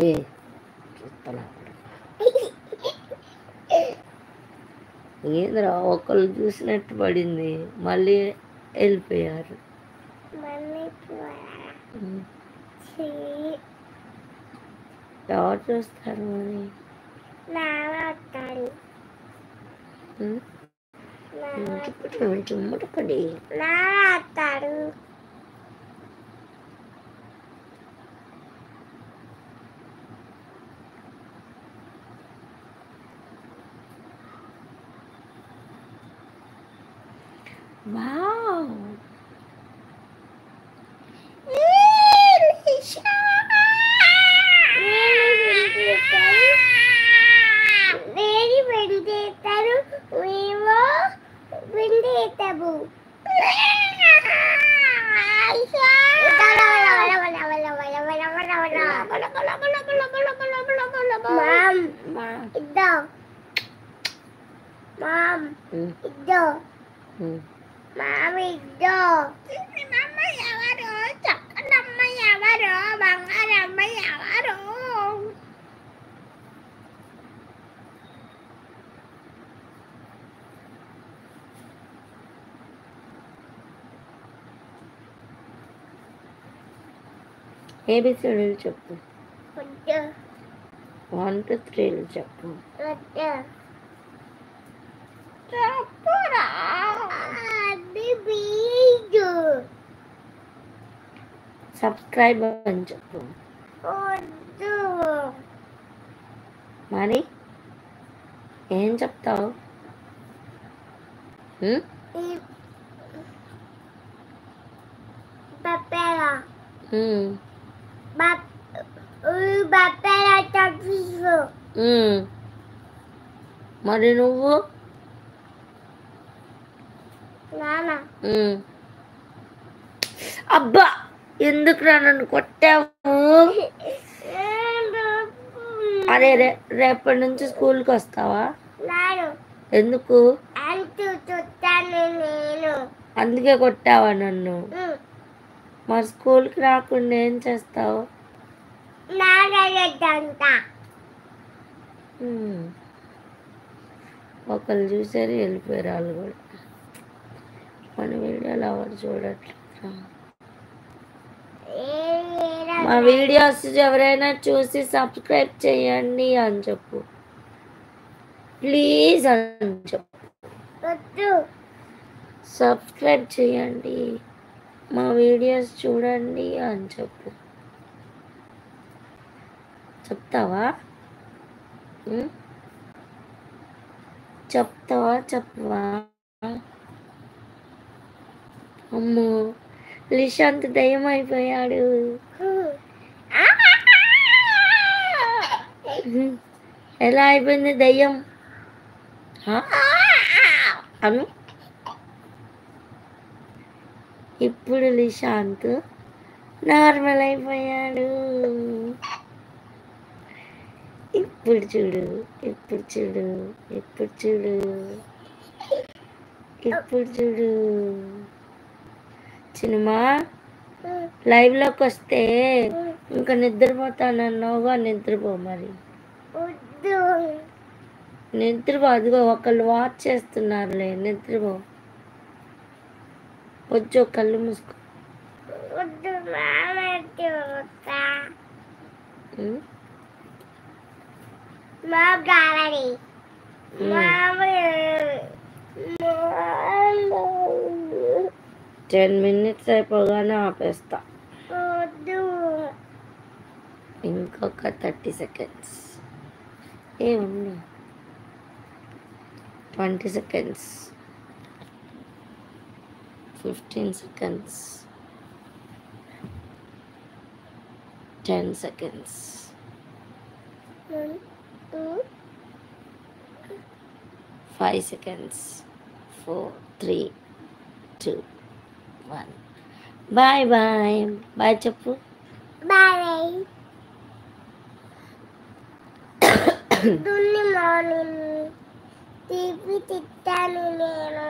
ఏ చూస్తున్నా ఏంద్రా ఒకళ్ళు చూసినట్టు పడింది, మళ్ళీ వెళ్ళిపోయారు. ఎవరు చూస్తారు మరి చుమ్మటపడి వావ్ ఏబిసిడీలు చెప్పు. 1 to 3 చెప్పు. సబ్స్క్రైబ్ అని చెప్పు. మరి ఏం చెప్తావు? మరి నువ్వు అబ్బా ఎందుకు నన్ను కొట్టావు? అరే రేపటి నుంచి స్కూల్కి వస్తావా? ఎందుకు? అందుకే కొట్టావా నన్ను? మరి స్కూల్కి రాకుండా ఏం చేస్తావు? ఒకళ్ళు చూసారు వెళ్ళిపోయారు. వాళ్ళు కూడా మన వీడియోలు ఎవరు చూడట్లేదు. మా వీడియోస్ ఎవరైనా చూసి సబ్స్క్రైబ్ చేయండి అని చెప్పు, ప్లీజ్ అని చెప్పు. సబ్స్క్రైబ్ చేయండి, మా వీడియోస్ చూడండి అని చెప్పు. చెప్తావా? చెప్పవా? అమ్మో లిషాంత్ దయ్యం అయిపోయాడు. ఎలా అయిపోయింది దయ్యం అను. ఇప్పుడు లిషాంత్ నార్మల్ అయిపోయాడు. ఇప్పుడు చూడు, ఇప్పుడు చూడు, ఇప్పుడు చూడు, ఇప్పుడు చూడు. సినిమా లైవ్లోకి వస్తే ఇంకా నిద్రపోతానన్నావుగా, నిద్రపో. మరి నిద్రపో. అదిగో ఒకళ్ళు వాచ్ చేస్తున్నారులే, నిద్రపో. వచ్చి కళ్ళు మూసుకో. టెన్ మినిట్స్ అయిపోగానే ఆపేస్తా. ఇంకొక 30 seconds. ఏమున్నా 20 seconds, 15 seconds, 10 seconds, 5 seconds, 4, 3, 2, 1. Bye bye. Bye చెప్పు. బాయ్. మార్నింగ్ టీవీ తిట్టాను నేను.